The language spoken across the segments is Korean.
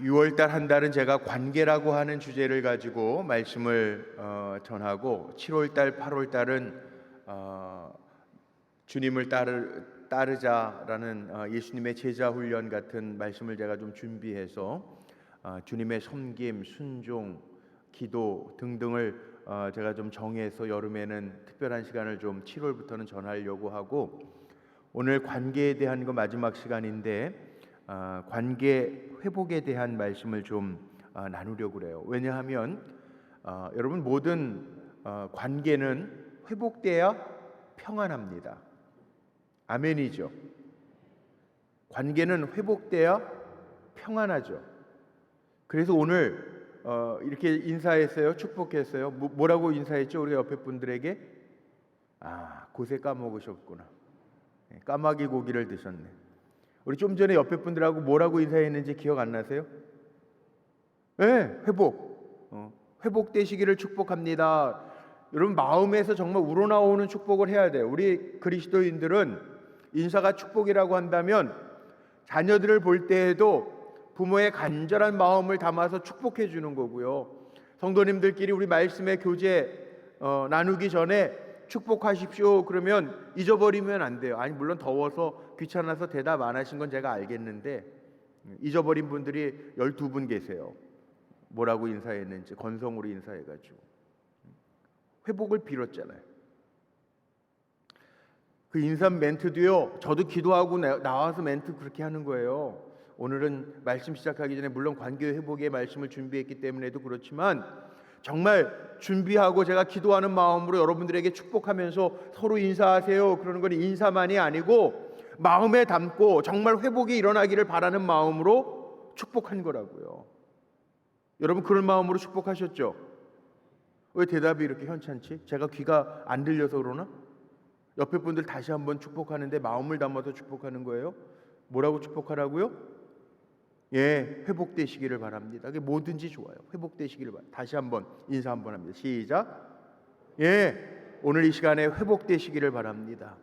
6월달 한 달은 제가 관계라고 하는 주제를 가지고 말씀을 전하고 7월달, 8월달은 주님을 따르자라는 예수님의 제자 훈련 같은 말씀을 제가 좀 준비해서 주님의 섬김, 순종, 기도 등등을 제가 좀 정해서 여름에는 특별한 시간을 좀 7월부터는 전하려고 하고, 오늘 관계에 대한 거 마지막 시간인데 관계 회복에 대한 말씀을 좀 나누려고 그래요. 왜냐하면 여러분, 모든 관계는 회복돼야 평안합니다. 아멘이죠. 관계는 회복돼야 평안하죠. 그래서 오늘 이렇게 인사했어요. 축복했어요. 뭐라고 인사했죠? 우리 옆에 분들에게 고세 까먹으셨구나. 까마귀 고기를 드셨네. 우리 좀 전에 옆에 분들하고 뭐라고 인사했는지 기억 안 나세요? 네, 회복되시기를 축복합니다. 여러분, 마음에서 정말 우러나오는 축복을 해야 돼요. 우리 그리스도인들은 인사가 축복이라고 한다면 자녀들을 볼 때에도 부모의 간절한 마음을 담아서 축복해 주는 거고요. 성도님들끼리 우리 말씀의 교제 나누기 전에 축복하십시오 그러면 잊어버리면 안 돼요. 아니, 물론 더워서 귀찮아서 대답 안 하신 건 제가 알겠는데 잊어버린 분들이 12분 계세요. 뭐라고 인사했는지 건성으로 인사해가지고 회복을 빌었잖아요. 그 인사 멘트도요, 저도 기도하고 나와서 멘트 그렇게 하는 거예요. 오늘은 말씀 시작하기 전에 물론 관계 회복의 말씀을 준비했기 때문에도 그렇지만 정말 준비하고 제가 기도하는 마음으로 여러분들에게 축복하면서 서로 인사하세요 그러는 건 인사만이 아니고 마음에 담고 정말 회복이 일어나기를 바라는 마음으로 축복한 거라고요. 여러분, 그런 마음으로 축복하셨죠? 왜 대답이 이렇게 현찮지? 제가 귀가 안 들려서 그러나? 옆에 분들 다시 한번 축복하는데 마음을 담아서 축복하는 거예요. 뭐라고 축복하라고요? 회복되시기를 바랍니다. 그게 뭐든지 좋아요. 회복되시기를 바랍니다. 다시 한번 인사 한번 합니다. 시작. 오늘 이 시간에 회복되시기를 바랍니다.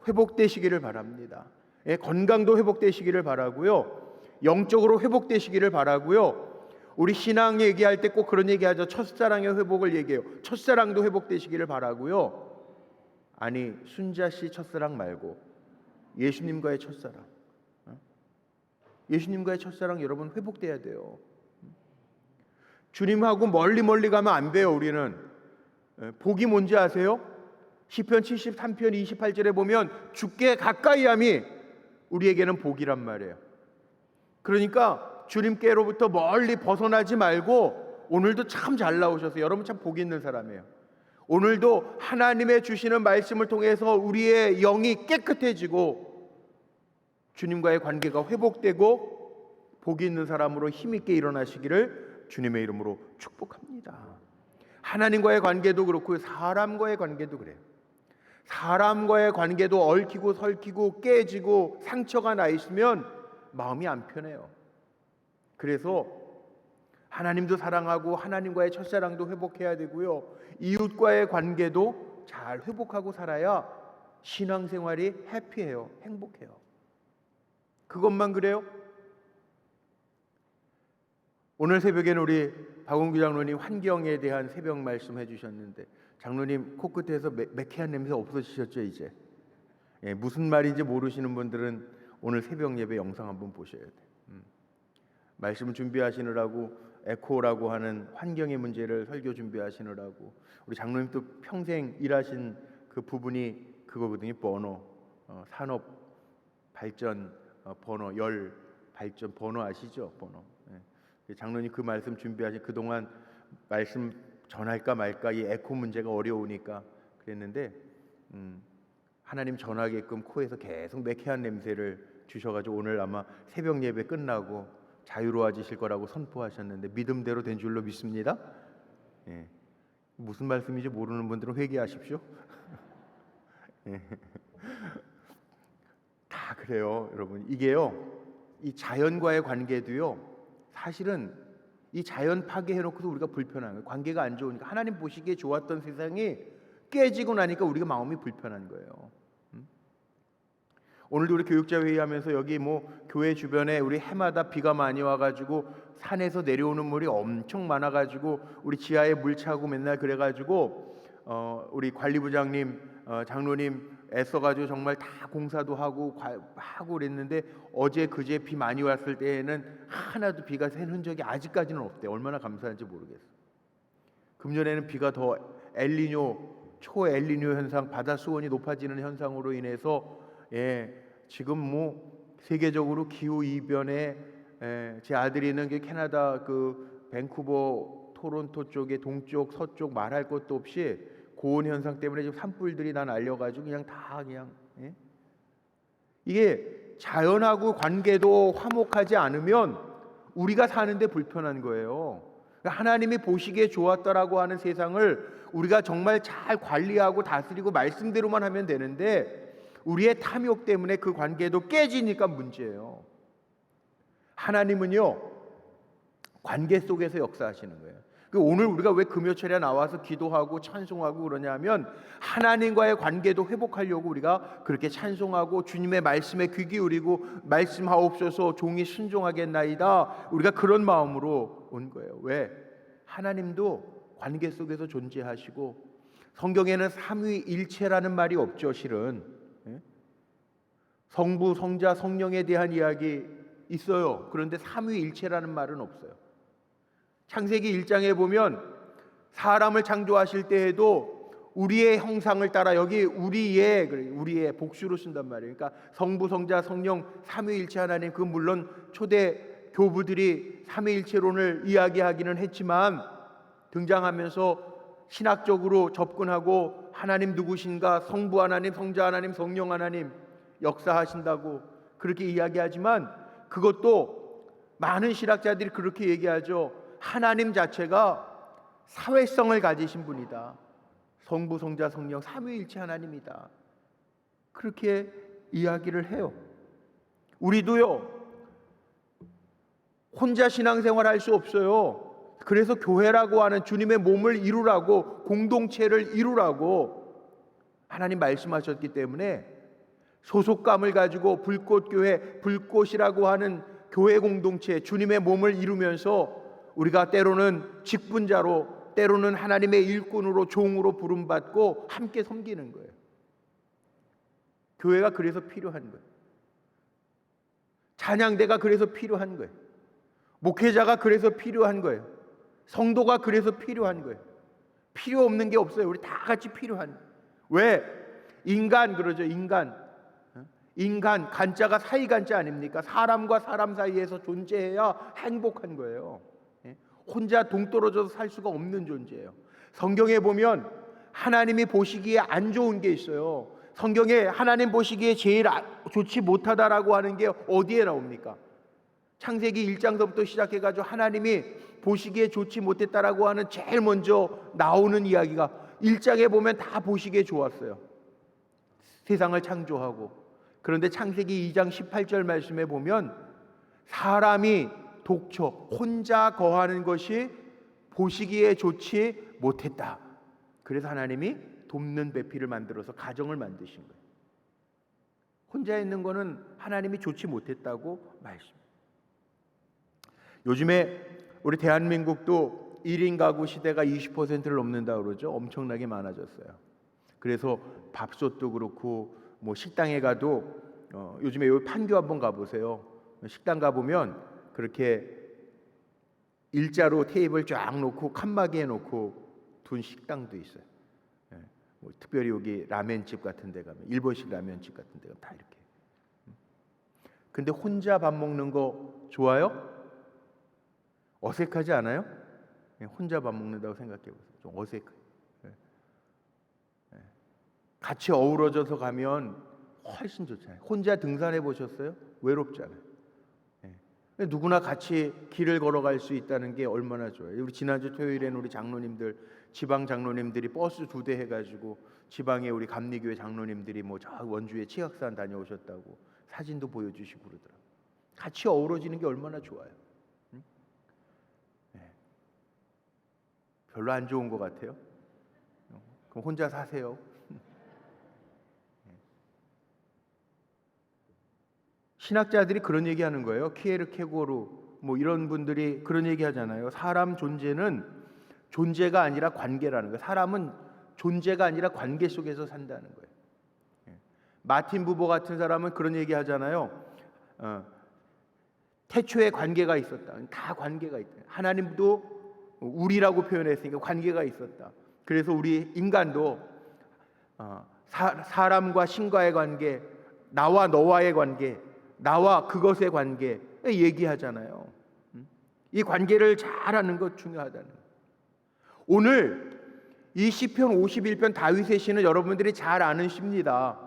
회복되시기를 바랍니다. 건강도 회복되시기를 바라고요. 영적으로 회복되시기를 바라고요. 우리 신앙 얘기할 때 꼭 그런 얘기하죠. 첫사랑의 회복을 얘기해요. 첫사랑도 회복되시기를 바라고요. 아니, 순자 씨 첫사랑 말고 예수님과의 첫사랑. 예수님과의 첫사랑 여러분 회복돼야 돼요. 주님하고 멀리 가면 안 돼요. 우리는 복이 뭔지 아세요? 시편 73편 28절에 보면 주께 가까이함이 우리에게는 복이란 말이에요. 그러니까 주님께로부터 멀리 벗어나지 말고 오늘도 참 잘 나오셔서 여러분 참 복 있는 사람이에요. 오늘도 하나님의 주시는 말씀을 통해서 우리의 영이 깨끗해지고 주님과의 관계가 회복되고 복이 있는 사람으로 힘있게 일어나시기를 주님의 이름으로 축복합니다. 하나님과의 관계도 그렇고 사람과의 관계도 그래요. 사람과의 관계도 얽히고 설키고 깨지고 상처가 나 있으면 마음이 안 편해요. 그래서 하나님도 사랑하고 하나님과의 첫사랑도 회복해야 되고요. 이웃과의 관계도 잘 회복하고 살아야 신앙생활이 해피해요. 행복해요. 그것만 그래요? 오늘 새벽에는 우리 박원규 장로님 환경에 대한 새벽 말씀 해주셨는데 장로님 코끝에서 매캐한 냄새 없어지셨죠 이제? 무슨 말인지 모르시는 분들은 오늘 새벽 예배 영상 한번 보셔야 돼요. 말씀 준비하시느라고 에코라고 하는 환경의 문제를 설교 준비하시느라고 우리 장로님도 평생 일하신 그 부분이 그거거든요. 번호, 산업 발전 번호, 열 발전 번호 아시죠? 번호. 장로님 그 말씀 준비하신 그동안 말씀 전할까 말까 이 에코 문제가 어려우니까 그랬는데 하나님 전하게끔 코에서 계속 매캐한 냄새를 주셔가지고 오늘 아마 새벽 예배 끝나고 자유로워지실 거라고 선포하셨는데 믿음대로 된 줄로 믿습니다. 무슨 말씀인지 모르는 분들은 회개하십시오. 다 그래요, 여러분. 이게요, 이 자연과의 관계도요, 사실은 이 자연 파괴해놓고서 우리가 불편한 거예요. 관계가 안 좋으니까 하나님 보시기에 좋았던 세상이 깨지고 나니까 우리가 마음이 불편한 거예요. 오늘도 우리 교육자 회의하면서 여기 뭐 교회 주변에 우리 해마다 비가 많이 와가지고 산에서 내려오는 물이 엄청 많아가지고 우리 지하에 물 차고 맨날 그래가지고 우리 관리부장님, 장로님 애써가지고 정말 다 공사도 하고 그랬는데 어제 그제 비 많이 왔을 때에는 하나도 비가 샌 흔적이 아직까지는 없대. 얼마나 감사한지 모르겠어. 금년에는 비가 더 초엘니뇨 현상, 바다 수온이 높아지는 현상으로 인해서 지금 뭐 세계적으로 기후 이변에 제 아들이 있는 게 캐나다 그 밴쿠버 토론토 쪽에 동쪽 서쪽 말할 것도 없이 고온 현상 때문에 지금 산불들이 다 날려가지고 이게 자연하고 관계도 화목하지 않으면 우리가 사는데 불편한 거예요. 하나님이 보시기에 좋았다라고 하는 세상을 우리가 정말 잘 관리하고 다스리고 말씀대로만 하면 되는데 우리의 탐욕 때문에 그 관계도 깨지니까 문제예요. 하나님은요, 관계 속에서 역사하시는 거예요. 오늘 우리가 왜 금요철에 나와서 기도하고 찬송하고 그러냐면 하나님과의 관계도 회복하려고 우리가 그렇게 찬송하고 주님의 말씀에 귀 기울이고 말씀하옵소서 종이 순종하겠나이다, 우리가 그런 마음으로 온 거예요. 왜? 하나님도 관계 속에서 존재하시고 성경에는 삼위일체라는 말이 없죠. 실은 성부, 성자, 성령에 대한 이야기 있어요. 그런데 삼위일체라는 말은 없어요. 창세기 1장에 보면 사람을 창조하실 때에도 우리의 형상을 따라, 여기 우리의 복수로 쓴단 말이에요. 그러니까 성부, 성자, 성령 삼위일체 하나님, 그 물론 초대 교부들이 삼위일체론을 이야기하기는 했지만 등장하면서 신학적으로 접근하고 하나님 누구신가, 성부 하나님, 성자 하나님, 성령 하나님 역사하신다고 그렇게 이야기하지만 그것도 많은 신학자들이 그렇게 얘기하죠. 하나님 자체가 사회성을 가지신 분이다. 성부, 성자, 성령 삼위일체 하나님이다. 그렇게 이야기를 해요. 우리도요, 혼자 신앙생활 할 수 없어요. 그래서 교회라고 하는 주님의 몸을 이루라고, 공동체를 이루라고 하나님 말씀하셨기 때문에 소속감을 가지고 불꽃교회, 불꽃이라고 하는 교회 공동체, 주님의 몸을 이루면서 우리가 때로는 직분자로, 때로는 하나님의 일꾼으로, 종으로 부름받고 함께 섬기는 거예요. 교회가 그래서 필요한 거예요. 찬양대가 그래서 필요한 거예요. 목회자가 그래서 필요한 거예요. 성도가 그래서 필요한 거예요. 필요 없는 게 없어요. 우리 다 같이 필요한 거예요. 왜? 인간 그러죠. 인간, 간자가 사이간자 아닙니까? 사람과 사람 사이에서 존재해야 행복한 거예요. 혼자 동떨어져서 살 수가 없는 존재예요. 성경에 보면 하나님이 보시기에 안 좋은 게 있어요. 성경에 하나님 보시기에 제일 좋지 못하다라고 하는 게 어디에 나옵니까? 창세기 1장서부터 시작해가지고 하나님이 보시기에 좋지 못했다라고 하는 제일 먼저 나오는 이야기가 1장에 보면 다 보시기에 좋았어요. 세상을 창조하고. 그런데 창세기 2장 18절 말씀에 보면 사람이 독초, 혼자 거하는 것이 보시기에 좋지 못했다. 그래서 하나님이 돕는 배필을 만들어서 가정을 만드신 거예요. 혼자 있는 거는 하나님이 좋지 못했다고 말씀. 요즘에 우리 대한민국도 1인 가구 시대가 20%를 넘는다고 그러죠. 엄청나게 많아졌어요. 그래서 밥솥도 그렇고 뭐 식당에 가도 요즘에 여기 판교 한번 가보세요. 식당 가보면 그렇게 일자로 테이블 쫙 놓고 칸막이에 놓고 둔 식당도 있어요. 뭐 특별히 여기 라멘집 같은 데 가면, 일본식 라면집 같은 데 가면 다 이렇게. 근데 혼자 밥 먹는 거 좋아요? 어색하지 않아요? 혼자 밥 먹는다고 생각해 보세요. 좀 어색해요. 같이 어우러져서 가면 훨씬 좋잖아요. 혼자 등산해 보셨어요? 외롭잖아요. 누구나 같이 길을 걸어갈 수 있다는 게 얼마나 좋아요. 우리 지난주 토요일에는 우리 장로님들, 지방 장로님들이 버스 2대 해가지고 지방에 우리 감리교회 장로님들이 뭐 저 원주에 치악산 다녀오셨다고 사진도 보여주시고 그러더라고요. 같이 어우러지는 게 얼마나 좋아요. 별로 안 좋은 것 같아요. 그럼 혼자 사세요. 신학자들이 그런 얘기하는 거예요. 키에르케고르 뭐 이런 분들이 그런 얘기하잖아요. 사람 존재는 존재가 아니라 관계라는 거예요. 사람은 존재가 아니라 관계 속에서 산다는 거예요. 마틴 부버 같은 사람은 그런 얘기하잖아요. 태초에 관계가 있었다. 다 관계가 있다. 하나님도 우리라고 표현했으니까 관계가 있었다. 그래서 우리 인간도 사람과 신과의 관계, 나와 너와의 관계, 나와 그것의 관계 얘기하잖아요. 이 관계를 잘하는 것 중요하다는 거예요. 오늘 이 시편 51편 다윗의 시는 여러분들이 잘 아는 시입니다.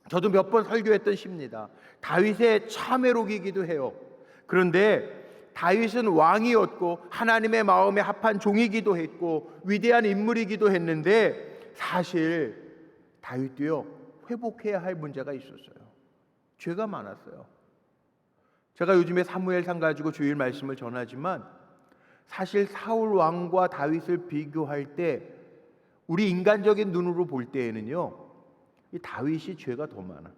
저도 몇 번 설교했던 시입니다. 다윗의 참회록이기도 해요. 그런데 다윗은 왕이었고 하나님의 마음에 합한 종이기도 했고 위대한 인물이기도 했는데 사실 다윗도요 회복해야 할 문제가 있었어요. 죄가 많았어요. 제가 요즘에 사무엘상 가지고 주일 말씀을 전하지만 사실 사울 왕과 다윗을 비교할 때 우리 인간적인 눈으로 볼 때에는요 이 다윗이 죄가 더 많아.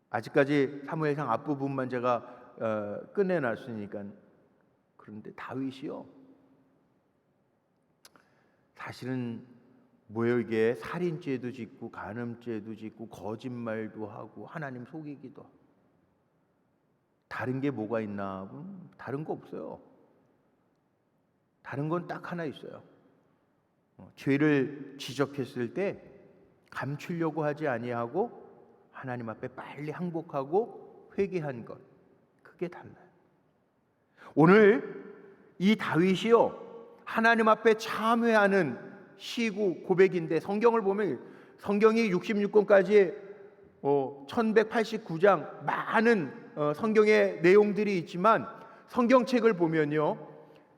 아직까지 사무엘상 앞부분만 제가 끝내놨으니까. 그런데 다윗이요 사실은 뭐예요? 이게 살인죄도 짓고 간음죄도 짓고 거짓말도 하고 하나님 속이기도 하고. 다른 게 뭐가 있나? 다른 거 없어요. 다른 건 딱 하나 있어요. 죄를 지적했을 때 감추려고 하지 아니하고 하나님 앞에 빨리 항복하고 회개한 것, 그게 달라요. 오늘 이 다윗이요 하나님 앞에 참회하는 시구 고백인데, 성경을 보면 성경이 66권까지 1189장 많은 성경의 내용들이 있지만 성경책을 보면요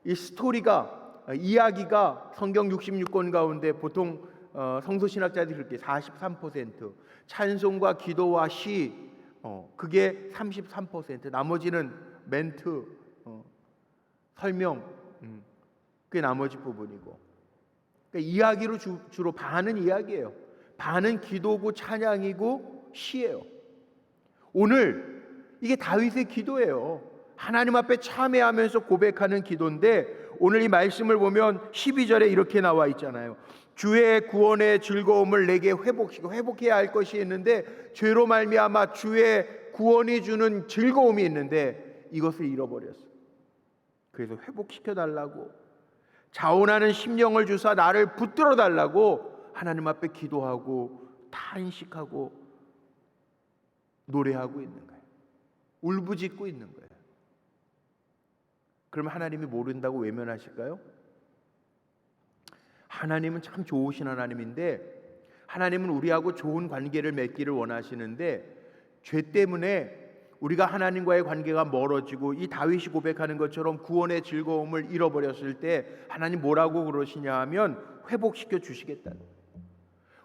이 스토리가 이야기가 성경 66권 가운데 보통 성서신학자들이 그렇게 43%, 찬송과 기도와 시 그게 33%, 나머지는 멘트, 설명, 그게 나머지 부분이고, 그러니까 이야기로 주로 반은 이야기예요. 반은 기도고 찬양이고 시예요. 오늘 이게 다윗의 기도예요. 하나님 앞에 참회하면서 고백하는 기도인데 오늘 이 말씀을 보면 12절에 이렇게 나와 있잖아요. 주의 구원의 즐거움을 내게 회복시키고, 회복해야 할 것이 있는데 죄로 말미암아 주의 구원이 주는 즐거움이 있는데 이것을 잃어버렸어. 그래서 회복시켜 달라고, 자원하는 심령을 주사 나를 붙들어 달라고 하나님 앞에 기도하고 탄식하고 노래하고 있는 거예요. 울부짖고 있는 거예요. 그러면 하나님이 모른다고 외면하실까요? 하나님은 참 좋으신 하나님인데, 하나님은 우리하고 좋은 관계를 맺기를 원하시는데 죄 때문에 우리가 하나님과의 관계가 멀어지고 이 다윗이 고백하는 것처럼 구원의 즐거움을 잃어버렸을 때 하나님 뭐라고 그러시냐 하면 회복시켜 주시겠다는 거예요.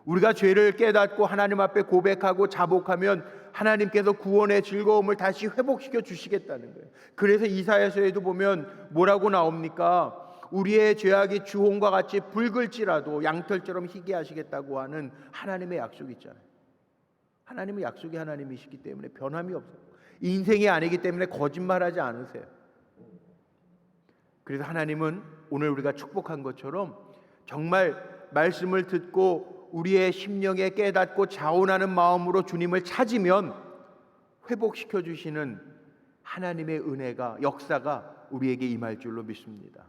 우리가 죄를 깨닫고 하나님 앞에 고백하고 자복하면 하나님께서 구원의 즐거움을 다시 회복시켜 주시겠다는 거예요. 그래서 이사야서에도 보면 뭐라고 나옵니까? 우리의 죄악이 주홍과 같이 붉을지라도 양털처럼 희게 하시겠다고 하는 하나님의 약속이 있잖아요. 하나님은 약속의 하나님이시기 때문에 변함이 없어요. 인생이 아니기 때문에 거짓말하지 않으세요. 그래서 하나님은 오늘 우리가 축복한 것처럼 정말 말씀을 듣고 우리의 심령에 깨닫고 자원하는 마음으로 주님을 찾으면 회복시켜 주시는 하나님의 은혜가, 역사가 우리에게 임할 줄로 믿습니다.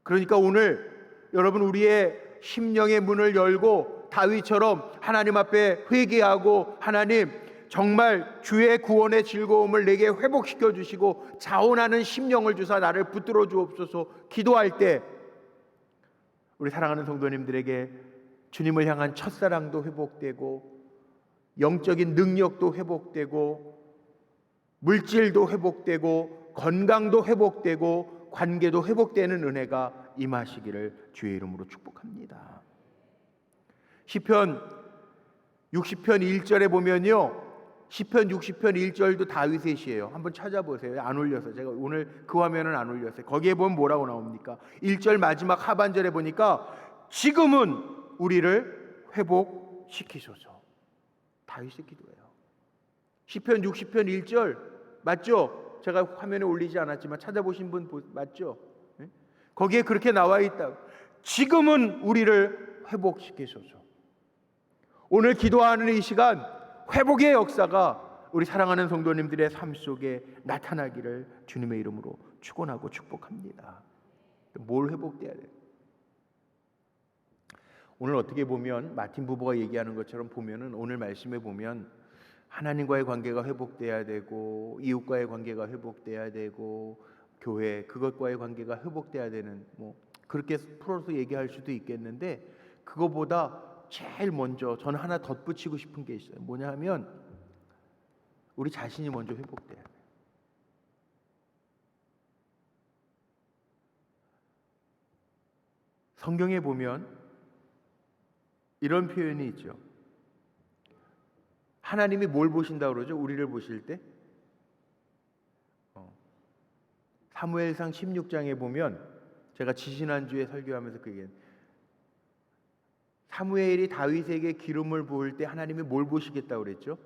그러니까 오늘 여러분 우리의 심령의 문을 열고 다윗처럼 하나님 앞에 회개하고, 하나님 정말 주의 구원의 즐거움을 내게 회복시켜 주시고 자원하는 심령을 주사 나를 붙들어 주옵소서 기도할 때 우리 사랑하는 성도님들에게 주님을 향한 첫사랑도 회복되고, 영적인 능력도 회복되고, 물질도 회복되고, 건강도 회복되고, 관계도 회복되는 은혜가 임하시기를 주의 이름으로 축복합니다. 시편 60편 1절에 보면요, 시편 60편 1절도 다윗의 시예요. 한번 찾아보세요. 안 올려서 제가 오늘 그 화면은 안 올렸어요. 거기에 보면 뭐라고 나옵니까? 1절 마지막 하반절에 보니까 지금은 우리를 회복시키소서. 다윗의 기도예요. 시편 60편 1절 맞죠? 제가 화면에 올리지 않았지만 찾아보신 분 맞죠? 네? 거기에 그렇게 나와 있다. 지금은 우리를 회복시키소서. 오늘 기도하는 이 시간 회복의 역사가 우리 사랑하는 성도님들의 삶 속에 나타나기를 주님의 이름으로 축원하고 축복합니다. 뭘 회복돼야 돼요? 오늘 어떻게 보면 마틴 부부가 얘기하는 것처럼 보면은 오늘 말씀에 보면 하나님과의 관계가 회복돼야 되고 이웃과의 관계가 회복돼야 되고 교회 그것과의 관계가 회복돼야 되는 뭐 그렇게 풀어서 얘기할 수도 있겠는데 그거보다 제일 먼저 저는 하나 덧붙이고 싶은 게 있어요. 뭐냐 하면 우리 자신이 먼저 회복돼야 돼요. 성경에 보면 이런 표현이 있죠. 하나님이 뭘 보신다고 그러죠? 우리를 보실 때 사무엘상 16장에 보면 제가 지지난주에 설교하면서 그 얘기했는데 사무엘이 다윗에게 기름을 부을 때 하나님이 뭘 보시겠다고 그랬죠?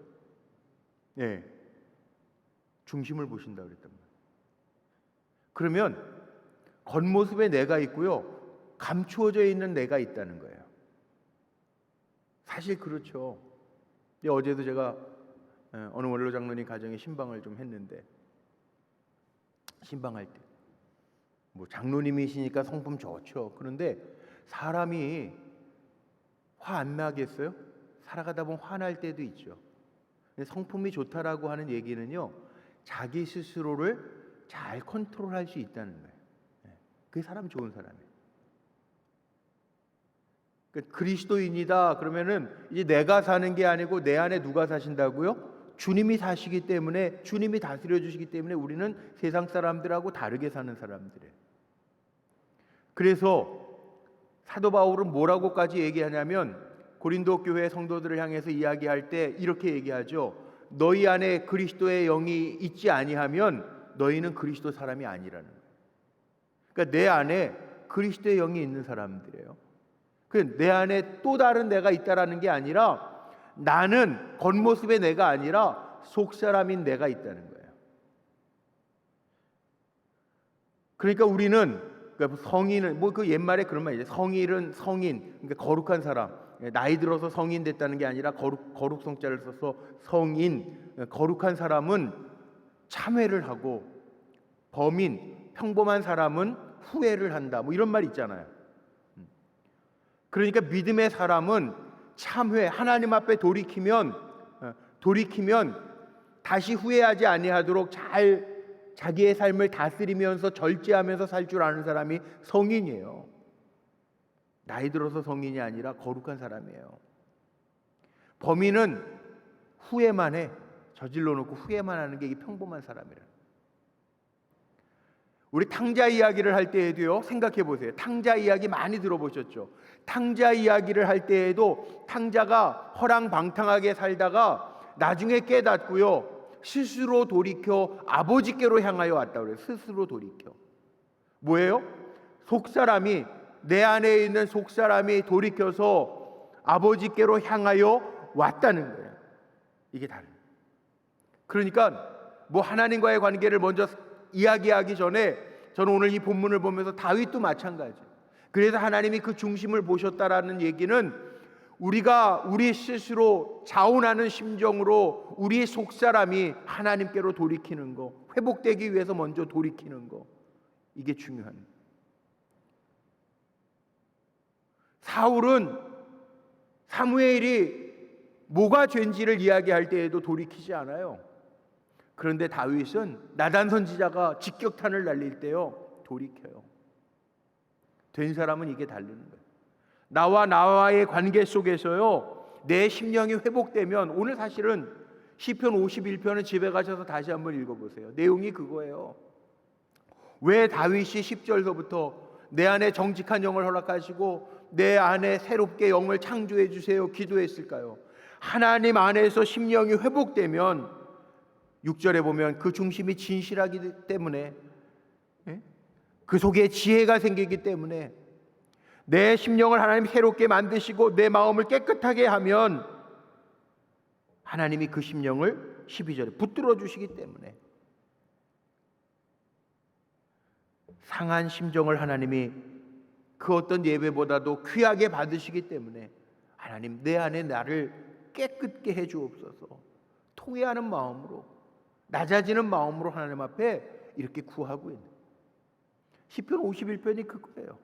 네, 중심을 보신다고 그랬단 말이에요. 그러면 겉모습에 내가 있고요, 감추어져 있는 내가 있다는 거예요. 사실 그렇죠. 어제도 제가 어느 원로 장로님 가정에 신방을 좀 했는데 신방할 때 뭐 장로님이시니까 성품 좋죠. 그런데 사람이 화 안 나겠어요? 살아가다 보면 화날 때도 있죠. 성품이 좋다라고 하는 얘기는요, 자기 스스로를 잘 컨트롤할 수 있다는 거예요. 그게 사람 좋은 사람이에요. 그리스도인이다 그러면은 이제 내가 사는 게 아니고 내 안에 누가 사신다고요? 주님이 사시기 때문에, 주님이 다스려 주시기 때문에 우리는 세상 사람들하고 다르게 사는 사람들이에요. 그래서 사도 바울은 뭐라고까지 얘기하냐면 고린도 교회 성도들을 향해서 이야기할 때 이렇게 얘기하죠. 너희 안에 그리스도의 영이 있지 아니하면 너희는 그리스도 사람이 아니라는 거예요. 그러니까 내 안에 그리스도의 영이 있는 사람들이에요. 내 안에 또 다른 내가 있다라는 게 아니라 나는 겉모습의 내가 아니라 속사람인 내가 있다는 거예요. 그러니까 우리는 성인은 뭐 그 옛말에 그런 말이죠. 성인은 성인, 그러니까 거룩한 사람. 나이 들어서 성인 됐다는 게 아니라 거룩성자를 써서 성인, 거룩한 사람은 참회를 하고 범인, 평범한 사람은 후회를 한다. 뭐 이런 말 있잖아요. 그러니까 믿음의 사람은 참회, 하나님 앞에 돌이키면 다시 후회하지 아니하도록 잘 자기의 삶을 다스리면서 절제하면서 살 줄 아는 사람이 성인이에요. 나이 들어서 성인이 아니라 거룩한 사람이에요. 범인은 후회만 해. 저질러 놓고 후회만 하는 게 이게 평범한 사람이라. 우리 탕자 이야기를 할 때에도요, 생각해 보세요. 탕자 이야기 많이 들어보셨죠? 탕자 이야기를 할 때에도 탕자가 허랑방탕하게 살다가 나중에 깨닫고요, 스스로 돌이켜 아버지께로 향하여 왔다 그래요. 스스로 돌이켜. 뭐예요? 속사람이, 내 안에 있는 속사람이 돌이켜서 아버지께로 향하여 왔다는 거예요. 이게 다른. 그러니까 뭐 하나님과의 관계를 먼저 이야기하기 전에 저는 오늘 이 본문을 보면서 다윗도 마찬가지. 그래서 하나님이 그 중심을 보셨다라는 얘기는 우리가 우리 스스로 자원하는 심정으로 우리의 속사람이 하나님께로 돌이키는 거, 회복되기 위해서 먼저 돌이키는 거, 이게 중요한. 사울은 사무엘이 뭐가 죄인지를 이야기할 때에도 돌이키지 않아요. 그런데 다윗은 나단 선지자가 직격탄을 날릴 때요, 돌이켜요. 된 사람은 이게 다르는 거예요. 나와의 관계 속에서요, 내 심령이 회복되면, 오늘 사실은 시편 51편을 집에 가셔서 다시 한번 읽어보세요. 내용이 그거예요. 왜 다윗이 10절서부터 내 안에 정직한 영을 허락하시고 내 안에 새롭게 영을 창조해 주세요 기도했을까요? 하나님 안에서 심령이 회복되면 6절에 보면 그 중심이 진실하기 때문에, 그 속에 지혜가 생기기 때문에, 내 심령을 하나님이 새롭게 만드시고 내 마음을 깨끗하게 하면 하나님이 그 심령을 12절에 붙들어 주시기 때문에, 상한 심정을 하나님이 그 어떤 예배보다도 귀하게 받으시기 때문에 하나님, 내 안에 나를 깨끗게 해 주옵소서. 통회하는 마음으로, 낮아지는 마음으로 하나님 앞에 이렇게 구하고 있는 시편 51편이 그거예요.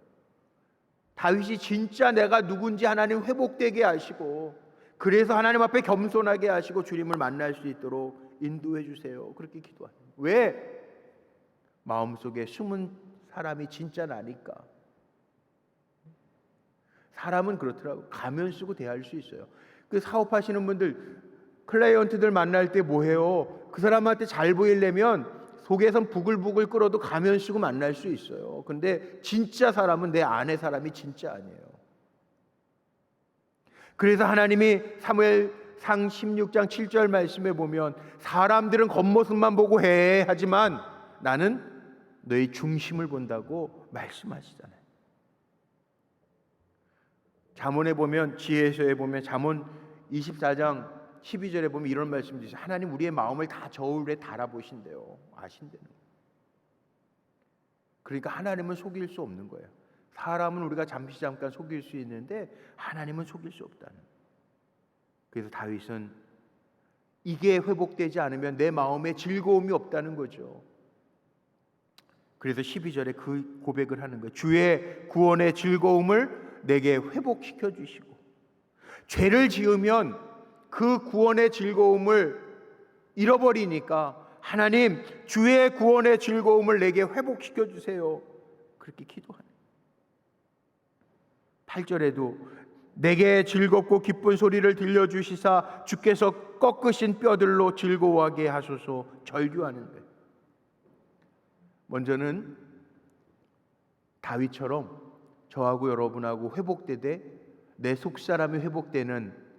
다윗이 진짜 내가 누군지 하나님 회복되게 하시고, 그래서 하나님 앞에 겸손하게 하시고 주님을 만날 수 있도록 인도해 주세요. 그렇게 기도하는. 왜? 마음속에 숨은 사람이 진짜 나니까. 사람은 그렇더라고. 가면 쓰고 대할 수 있어요. 그 사업하시는 분들, 클라이언트들 만날 때 뭐 해요? 그 사람한테 잘 보이려면 속에선 부글부글 끓어도 가면 쓰고 만날 수 있어요. 근데 진짜 사람은 내 안의 사람이 진짜 아니에요. 그래서 하나님이 사무엘상 16장 7절 말씀에 보면 사람들은 겉모습만 보고 해 하지만 나는 너의 중심을 본다고 말씀하시잖아요. 잠언에 보면, 지혜서에 보면, 잠언 24장 12절에 보면 이런 말씀이 있어요. 하나님 우리의 마음을 다 저울에 달아보신대요. 아신대요. 그러니까 하나님은 속일 수 없는 거예요. 사람은 우리가 잠깐 속일 수 있는데 하나님은 속일 수 없다는. 그래서 다윗은 이게 회복되지 않으면 내 마음에 즐거움이 없다는 거죠. 그래서 12절에 그 고백을 하는 거예요. 주의 구원의 즐거움을 내게 회복시켜 주시고, 죄를 지으면 그 구원의 즐거움을 잃어버리니까 하나님, 주의 구원의 즐거움을 내게 회복시켜 주세요. 그렇게 기도하는. 8절에도 내게 즐겁고 기쁜 소리를 들려주시사 주께서 꺾으신 뼈들로 즐거워하게 하소서. 절규하는 거예요. 먼저는 다윗처럼 저하고 여러분하고 회복되되 내 속사람이 회복되는,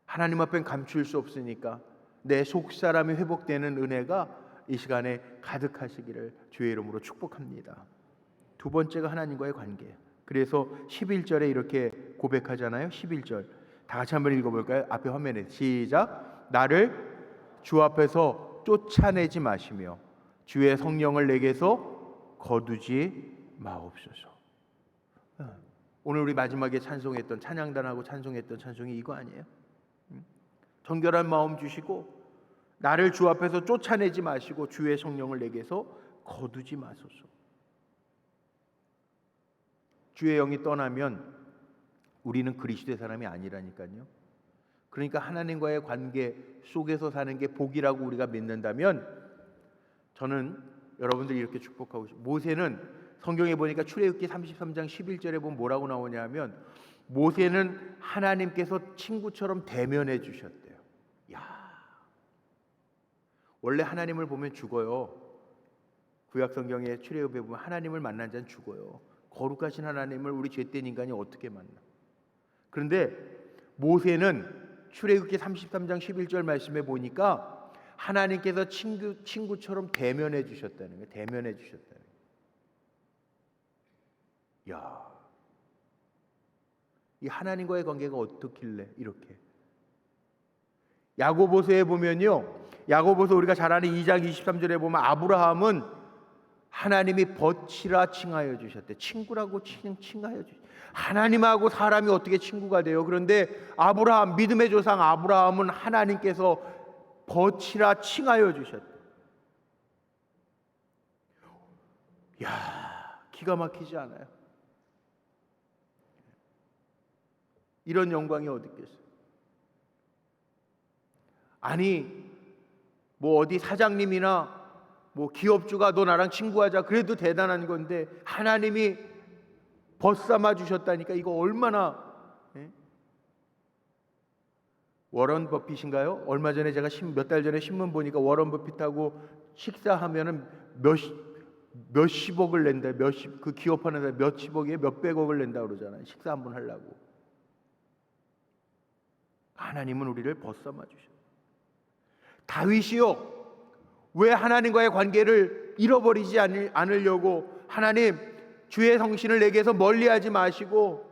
하나님 앞엔 감출 수 없으니까 내 속사람이 회복되는 은혜가 이 시간에 가득하시기를 주의 이름으로 축복합니다. 두 번째가 하나님과의 관계예요. 그래서 11절에 이렇게 고백하잖아요. 11절 다 같이 한번 읽어볼까요? 앞에 화면에 시작. 나를 주 앞에서 쫓아내지 마시며 주의 성령을 내게서 거두지 마옵소서. 오늘 우리 마지막에 찬송했던, 찬양단하고 찬송했던 찬송이 이거 아니에요? 정결한 마음 주시고 나를 주 앞에서 쫓아내지 마시고 주의 성령을 내게서 거두지 마소서. 주의 영이 떠나면 우리는 그리스도의 사람이 아니라니까요. 그러니까 하나님과의 관계 속에서 사는 게 복이라고 우리가 믿는다면, 저는 여러분들이 이렇게 축복하고 싶어요. 모세는 성경에 보니까 출애굽기 33장 11절에 보면 뭐라고 나오냐면, 모세는 하나님께서 친구처럼 대면해 주셨대요. 원래 하나님을 보면 죽어요. 구약 성경의 출애굽에 보면 하나님을 만난 자는 죽어요. 거룩하신 하나님을 우리 죄된 인간이 어떻게 만나? 그런데 모세는 출애굽기 33장 11절 말씀에 보니까 하나님께서 친구처럼 대면해 주셨다는 거예요. 대면해 주셨다는 거예요. 야, 이 하나님과의 관계가 어떻길래 이렇게? 야고보서에 보면요, 야고보서 우리가 잘 아는 2장 23절에 보면 아브라함은 하나님이 벗이라 칭하여 주셨대. 친구라고 칭하여 주셨대. 하나님하고 사람이 어떻게 친구가 돼요? 그런데 아브라함, 믿음의 조상 아브라함은 하나님께서 벗이라 칭하여 주셨대. 야, 기가 막히지 않아요? 이런 영광이 어디 있겠어요? 아니, 뭐 어디 사장님이나 뭐 기업주가 너 나랑 친구하자 그래도 대단한 건데 하나님이 벗삼아 주셨다니까 이거 얼마나. 워런 버핏인가요? 얼마 전에 제가 몇 달 전에 신문 보니까 워런 버핏하고 식사하면은 몇십억을 낸다. 그 기업하는 사람 몇십억에 몇백억을 낸다 그러잖아요. 식사 한번 하려고. 하나님은 우리를 벗삼아 주셨어요. 다윗이요, 왜 하나님과의 관계를 잃어버리지 않으려고 하나님 주의 성신을 내게서 멀리하지 마시고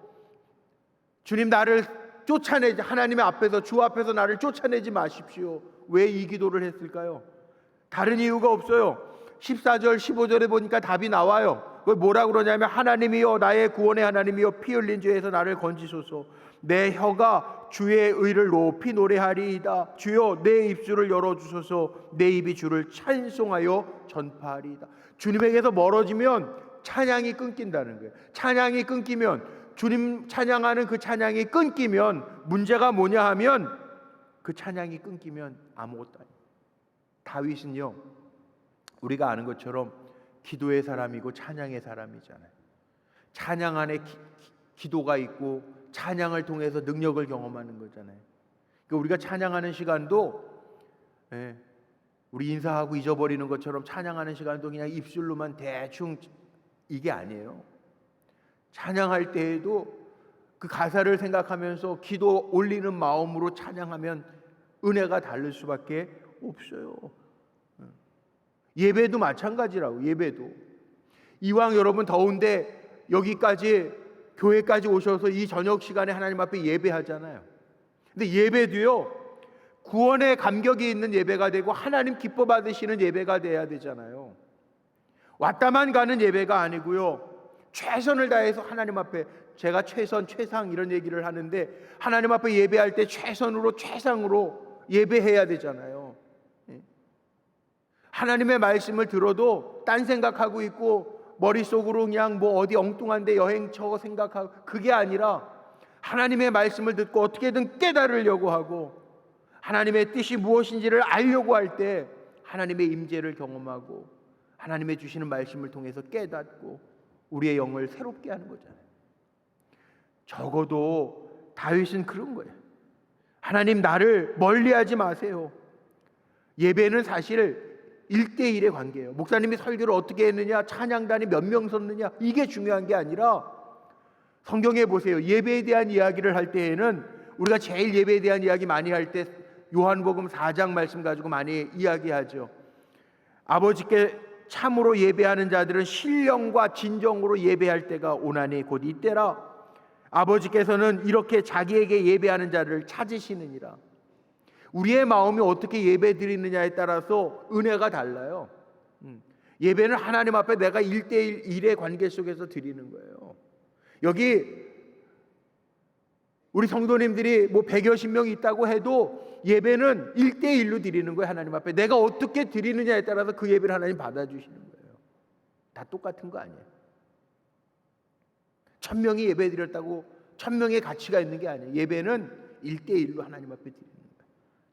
주님 나를 쫓아내지, 하나님의 앞에서, 주 앞에서 나를 쫓아내지 마십시오. 왜 이 기도를 했을까요? 다른 이유가 없어요. 14절 15절에 보니까 답이 나와요. 그걸 뭐라 그러냐면, 하나님이여 나의 구원의 하나님이여 피 흘린 죄에서 나를 건지소서. 내 혀가 주의 의를 높이 노래하리이다. 주여 내 입술을 열어주소서. 내 입이 주를 찬송하여 전파하리이다. 주님에게서 멀어지면 찬양이 끊긴다는 거예요. 찬양이 끊기면, 주님 찬양하는 그 찬양이 끊기면, 문제가 뭐냐 하면 그 찬양이 끊기면 아무것도 아니에요. 다윗은요, 우리가 아는 것처럼 기도의 사람이고 찬양의 사람이잖아요. 찬양 안에 기도가 있고 찬양을 통해서 능력을 경험하는 거잖아요. 그러니까 우리가 찬양하는 시간도 우리 인사하고 잊어버리는 것처럼 찬양하는 시간도 그냥 입술로만 대충 이게 아니에요. 찬양할 때에도 그 가사를 생각하면서 기도 올리는 마음으로 찬양하면 은혜가 다를 수밖에 없어요. 예배도 마찬가지라고. 예배도 이왕 여러분 더운데 여기까지 교회까지 오셔서 이 저녁 시간에 하나님 앞에 예배하잖아요. 근데 예배도요, 구원의 감격이 있는 예배가 되고 하나님 기뻐 받으시는 예배가 돼야 되잖아요. 왔다만 가는 예배가 아니고요, 최선을 다해서 하나님 앞에, 제가 최선 최상 이런 얘기를 하는데 하나님 앞에 예배할 때 최선으로 최상으로 예배해야 되잖아요. 하나님의 말씀을 들어도 딴 생각하고 있고 머릿속으로 그냥 뭐 어디 엉뚱한데 여행처 생각하고, 그게 아니라 하나님의 말씀을 듣고 어떻게든 깨달으려고 하고 하나님의 뜻이 무엇인지를 알려고 할 때 하나님의 임재를 경험하고 하나님의 주시는 말씀을 통해서 깨닫고 우리의 영을 새롭게 하는 거잖아요. 적어도 다윗은 그런 거예요. 하나님 나를 멀리하지 마세요. 예배는 사실 1대1의 관계예요. 목사님이 설교를 어떻게 했느냐, 찬양단이 몇 명 섰느냐, 이게 중요한 게 아니라, 성경에 보세요. 예배에 대한 이야기를 할 때에는 우리가 제일 예배에 대한 이야기 많이 할 때 요한복음 4장 말씀 가지고 많이 이야기하죠. 아버지께 참으로 예배하는 자들은 신령과 진정으로 예배할 때가 오나니 곧 이때라. 아버지께서는 이렇게 자기에게 예배하는 자를 찾으시느니라. 우리의 마음이 어떻게 예배 드리느냐에 따라서 은혜가 달라요. 예배는 하나님 앞에 내가 1대1 1의 관계 속에서 드리는 거예요. 여기 우리 성도님들이 뭐 100여십 명 있다고 해도 예배는 1대1로 드리는 거예요. 하나님 앞에 내가 어떻게 드리느냐에 따라서 그 예배를 하나님 받아주시는 거예요. 다 똑같은 거 아니에요. 1000명이 예배 드렸다고 1000명의 가치가 있는 게 아니에요. 예배는 1대1로 하나님 앞에 드리는 거예요.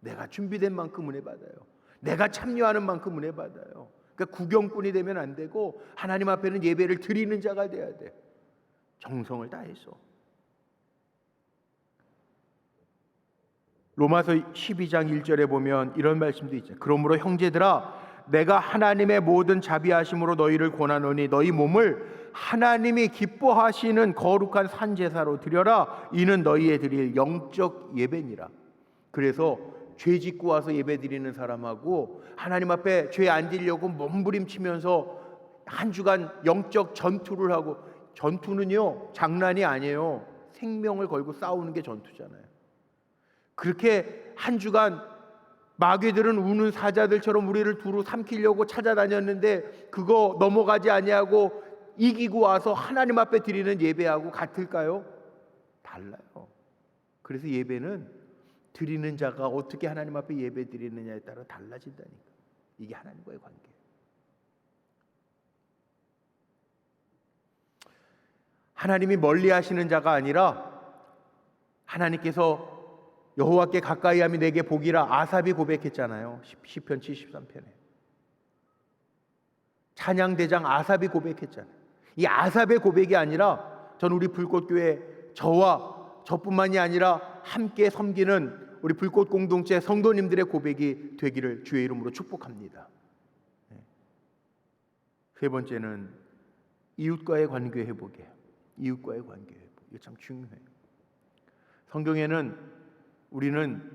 내가 준비된 만큼 은혜 받아요. 내가 참여하는 만큼 은혜 받아요. 그러니까 구경꾼이 되면 안 되고 하나님 앞에는 예배를 드리는 자가 돼야 돼요. 정성을 다해서. 로마서 12장 1절에 보면 이런 말씀도 있죠. 그러므로 형제들아, 내가 하나님의 모든 자비하심으로 너희를 권하노니 너희 몸을 하나님이 기뻐하시는 거룩한 산제사로 드려라. 이는 너희의 드릴 영적 예배니라. 그래서 죄 짓고 와서 예배 드리는 사람하고 하나님 앞에 죄 안 지려고 몸부림치면서 한 주간 영적 전투를 하고, 전투는요 장난이 아니에요. 생명을 걸고 싸우는 게 전투잖아요. 그렇게 한 주간 마귀들은 우는 사자들처럼 우리를 두루 삼키려고 찾아다녔는데 그거 넘어가지 아니하고 이기고 와서 하나님 앞에 드리는 예배하고 같을까요? 달라요. 그래서 예배는 드리는 자가 어떻게 하나님 앞에 예배 드리느냐에 따라 달라진다니까. 이게 하나님과의 관계예요. 하나님이 멀리 하시는 자가 아니라 하나님께서 여호와께 가까이함이 내게 복이라 아삽이 고백했잖아요. 시편 73편에 찬양대장 아삽이 고백했잖아요. 이 아삽의 고백이 아니라 전 우리 불꽃교회 저와 저뿐만이 아니라 함께 섬기는 우리 불꽃 공동체 성도님들의 고백이 되기를 주의 이름으로 축복합니다. 세 번째는 이웃과의 관계 회복이에요. 이웃과의 관계 회복. 이거 참 중요해요. 성경에는 우리는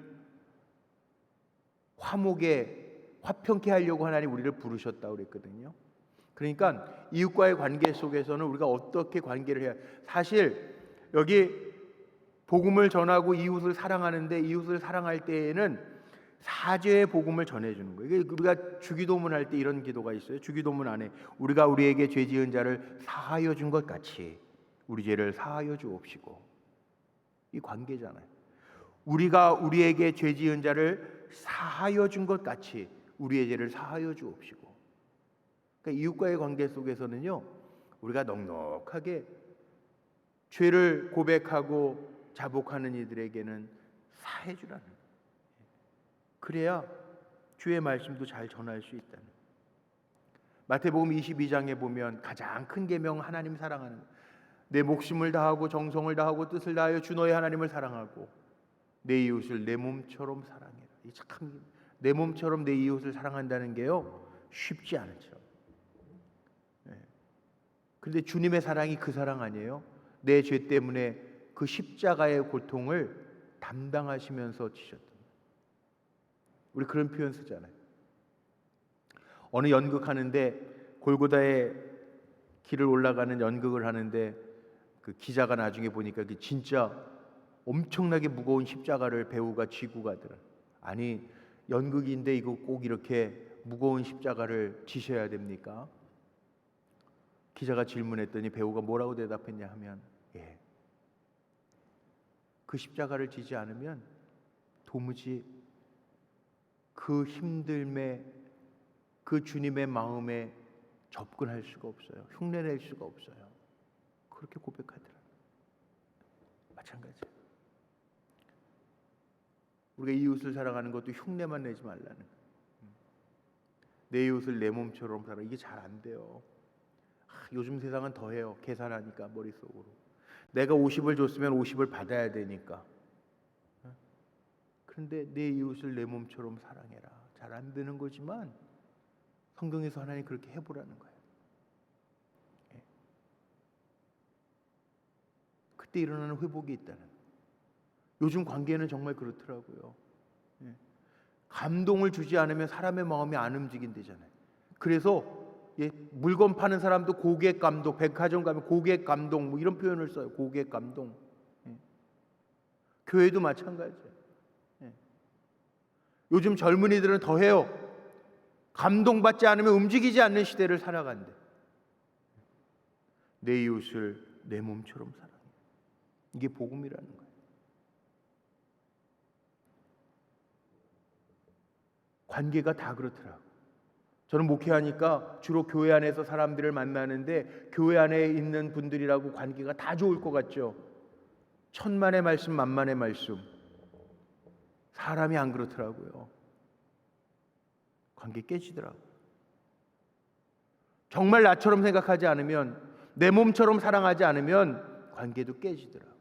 화평케 하려고 하나님 우리를 부르셨다고 그랬거든요. 그러니까 이웃과의 관계 속에서는 우리가 어떻게 관계를 해야, 사실 여기 복음을 전하고 이웃을 사랑하는데 이웃을 사랑할 때에는 사죄의 복음을 전해주는 거예요. 우리가 주기도문 할 때 이런 기도가 있어요. 주기도문 안에 우리가 우리에게 죄 지은 자를 사하여 준 것 같이 우리 죄를 사하여 주옵시고. 이 관계잖아요. 우리가 우리에게 죄 지은 자를 사하여 준 것 같이 우리의 죄를 사하여 주옵시고. 그러니까 이웃과의 관계 속에서는요, 우리가 넉넉하게 죄를 고백하고 자복하는 이들에게는 사해 주라는 거예요. 그래야 주의 말씀도 잘 전할 수 있다는 거예요. 마태복음 22장에 보면 가장 큰 계명, 하나님 사랑하는 거예요. 내 목숨을 다하고 정성을 다하고 뜻을 다하여 주 너의 하나님을 사랑하고 내 이웃을 내 몸처럼 사랑해라. 이 참, 내 몸처럼 내 이웃을 사랑한다는 게요, 쉽지 않죠. 그런데 주님의 사랑이 그 사랑 아니에요? 내 죄 때문에 그 십자가의 고통을 담당하시면서 지셨던. 우리 그런 표현 쓰잖아요. 어느 연극하는데 골고다의 길을 올라가는 연극을 하는데 그 기자가 나중에 보니까 그 진짜 엄청나게 무거운 십자가를 배우가 쥐고 가더라. 아니, 연극인데 이거 꼭 이렇게 무거운 십자가를 지셔야 됩니까? 기자가 질문했더니 배우가 뭐라고 대답했냐 하면, 그 십자가를 지지 않으면 도무지 그 힘듦에, 그 주님의 마음에 접근할 수가 없어요. 흉내낼 수가 없어요. 그렇게 고백하더라. 마찬가지예요. 우리가 이웃을 사랑하는 것도 흉내만 내지 말라는 거예요. 내 이웃을 내 몸처럼 살아. 이게 잘 안 돼요. 요즘 세상은 더해요. 계산하니까 머릿속으로. 내가 50을 줬으면 50을 받아야 되니까. 그런데 내 이웃을 내 몸처럼 사랑해라. 잘 안 되는 거지만 성경에서 하나님 그렇게 해보라는 거예요. 그때 일어나는 회복이 있다는 거예요. 요즘 관계는 정말 그렇더라고요. 감동을 주지 않으면 사람의 마음이 안 움직인대잖아요. 그래서 물건 파는 사람도 고객 감동, 백화점 가면 고객 감동 뭐 이런 표현을 써요. 고객 감동. 교회도 마찬가지예요. 요즘 젊은이들은 더해요. 감동받지 않으면 움직이지 않는 시대를 살아간대. 내 이웃을 내 몸처럼 사랑해. 이게 복음이라는 거예요. 관계가 다 그렇더라고요. 저는 목회하니까 주로 교회 안에서 사람들을 만나는데 교회 안에 있는 분들이라고 관계가 다 좋을 것 같죠. 천만의 말씀, 만만의 말씀. 사람이 안 그렇더라고요. 관계 깨지더라고요. 정말 나처럼 생각하지 않으면, 내 몸처럼 사랑하지 않으면 관계도 깨지더라고요.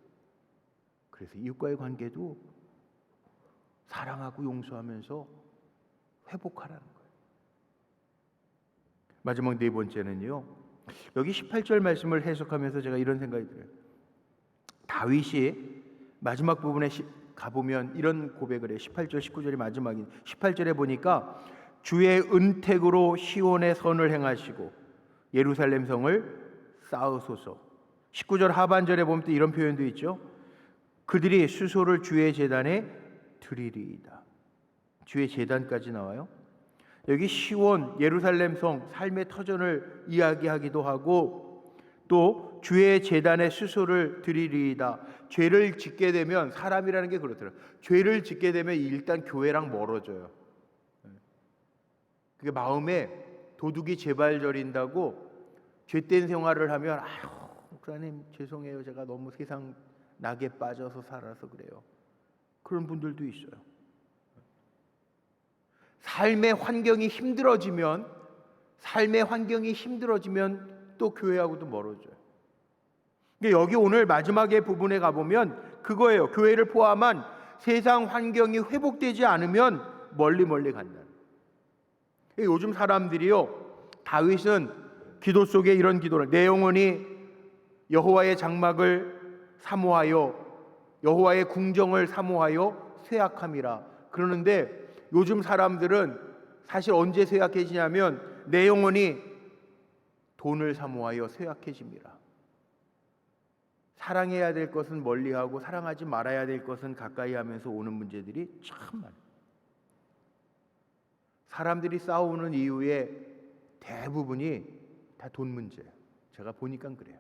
그래서 이웃과의 관계도 사랑하고 용서하면서 회복하라는 거예요. 마지막 네 번째는요, 여기 18절 말씀을 해석하면서 제가 이런 생각이 들어요. 다윗이 마지막 부분에 가보면 이런 고백을 해요. 18절 19절이 마지막인 18절에 보니까 주의 은택으로 시온의 선을 행하시고 예루살렘 성을 쌓으소서. 19절 하반절에 보면 또 이런 표현도 있죠. 그들이 수소를 주의 제단에 드리리이다. 주의 제단까지 나와요. 여기 시온, 예루살렘 성, 삶의 터전을 이야기하기도 하고 또 주의 제단에 수소를 드리리이다. 죄를 짓게 되면, 사람이라는 게 그렇더라고요. 죄를 짓게 되면 일단 교회랑 멀어져요. 그게 마음에 도둑이 재발저린다고 죄된 생활을 하면, 아유 목사님 죄송해요, 제가 너무 세상 낙에 빠져서 살아서 그래요. 그런 분들도 있어요. 삶의 환경이 힘들어지면 또 교회하고도 멀어져요. 여기 오늘 마지막의 부분에 가보면 그거예요. 교회를 포함한 세상 환경이 회복되지 않으면 멀리 간다. 요즘 사람들이요, 다윗은 기도 속에 이런 기도를, 내 영혼이 여호와의 장막을 사모하여 여호와의 궁정을 사모하여 쇠약함이라. 그러는데 요즘 사람들은 사실 언제 쇠약해지냐면 내 영혼이 돈을 사모하여 쇠약해집니다. 사랑해야 될 것은 멀리하고 사랑하지 말아야 될 것은 가까이 하면서 오는 문제들이 참 많아요. 사람들이 싸우는 이유의 대부분이 다 돈 문제예요. 제가 보니까 그래요.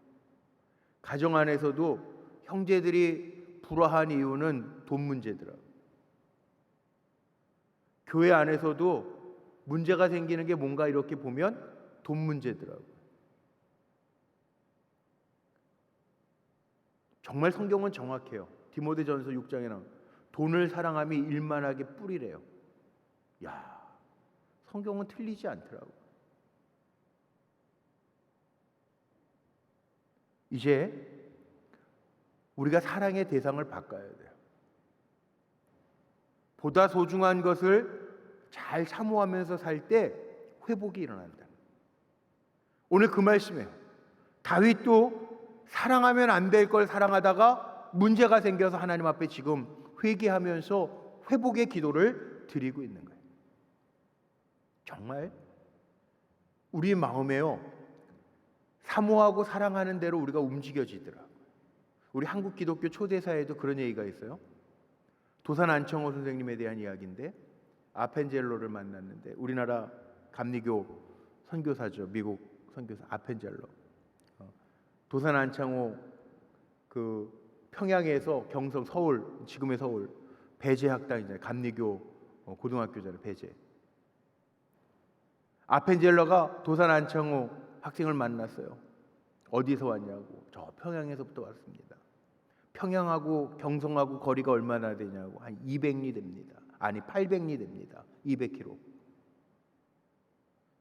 가정 안에서도 형제들이 불화한 이유는 돈 문제더라고요. 교회 안에서도 문제가 생기는 게 뭔가 이렇게 보면 돈 문제더라고요. 정말 성경은 정확해요. 디모데전서 6장에 나온 돈을 사랑함이 일만하게 뿌리래요. 야, 성경은 틀리지 않더라고요. 이제 우리가 사랑의 대상을 바꿔야 돼요. 보다 소중한 것을 잘 사모하면서 살 때 회복이 일어난다. 오늘 그 말씀이에요. 다윗도 사랑하면 안 될 걸 사랑하다가 문제가 생겨서 하나님 앞에 지금 회개하면서 회복의 기도를 드리고 있는 거예요. 정말 우리 마음에요, 사모하고 사랑하는 대로 우리가 움직여지더라고요. 우리 한국 기독교 초대사에도 그런 얘기가 있어요. 도산 안청호 선생님에 대한 이야기인데, 아펜젤로를 만났는데, 우리나라 감리교 선교사죠. 미국 선교사 아펜젤로. 도산 안창호 그 평양에서 경성 서울, 지금의 서울 배제 학당이잖아요. 감리교 고등학교잖아요. 배제. 아펜젤로가 도산 안창호 학생을 만났어요. 어디서 왔냐고. 저 평양에서부터 왔습니다. 평양하고 경성하고 거리가 얼마나 되냐고. 한 200리 됩니다. 아니 800리 됩니다. 200km.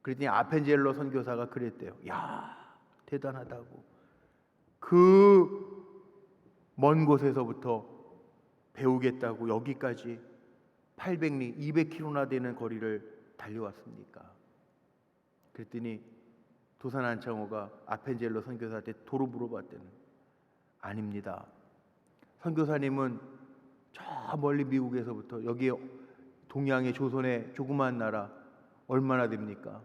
그랬더니 아펜젤로 선교사가 그랬대요. 야, 대단하다고. 그 먼 곳에서부터 배우겠다고 여기까지 800리, 200km나 되는 거리를 달려왔습니까? 그랬더니 도산 안창호가 아펜젤로 선교사한테 도로 물어봤대는. 아닙니다. 선교사님은 저 멀리 미국에서부터 여기 동양의 조선의 조그마한 나라 얼마나 됩니까?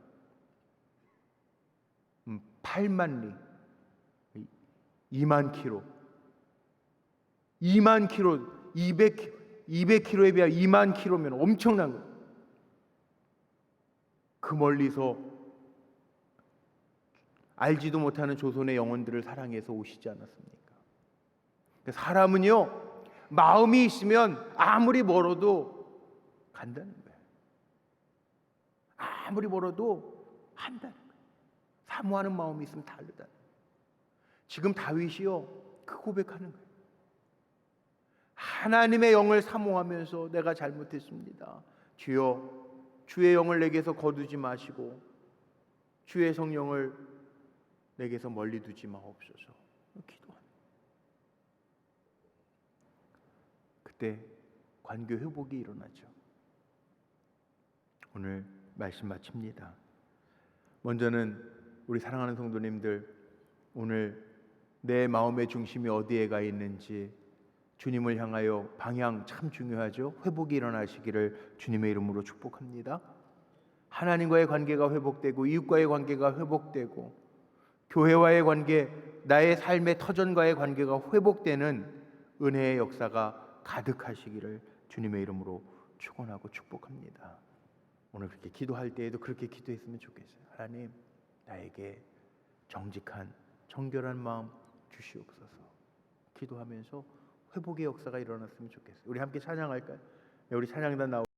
8만 리, 2만 킬로, 2만 킬로, 200킬로에 비하여 2만 킬로면 엄청난 거예요. 그 멀리서 알지도 못하는 조선의 영혼들을 사랑해서 오시지 않았습니까? 사람은요, 마음이 있으면 아무리 멀어도 간다는 거예요. 아무리 멀어도 한다는 거예요. 사모하는 마음이 있으면 다르다. 지금 다윗이요, 그 고백하는 거예요. 하나님의 영을 사모하면서 내가 잘못했습니다. 주여, 주의 영을 내게서 거두지 마시고 주의 성령을 내게서 멀리 두지 마옵소서. 기도합니다. 그때 관계 회복이 일어나죠. 오늘 말씀 마칩니다. 먼저는 우리 사랑하는 성도님들, 오늘 내 마음의 중심이 어디에 가 있는지 주님을 향하여 방향 참 중요하죠. 회복이 일어나시기를 주님의 이름으로 축복합니다. 하나님과의 관계가 회복되고 이웃과의 관계가 회복되고 교회와의 관계, 나의 삶의 터전과의 관계가 회복되는 은혜의 역사가 가득하시기를 주님의 이름으로 축원하고 축복합니다. 오늘 그렇게 기도할 때에도 그렇게 기도했으면 좋겠어요. 하나님, 나에게 정직한 정결한 마음 주시옵소서. 기도하면서 회복의 역사가 일어났으면 좋겠어요. 우리 함께 찬양할까요? 네, 우리 찬양단 나오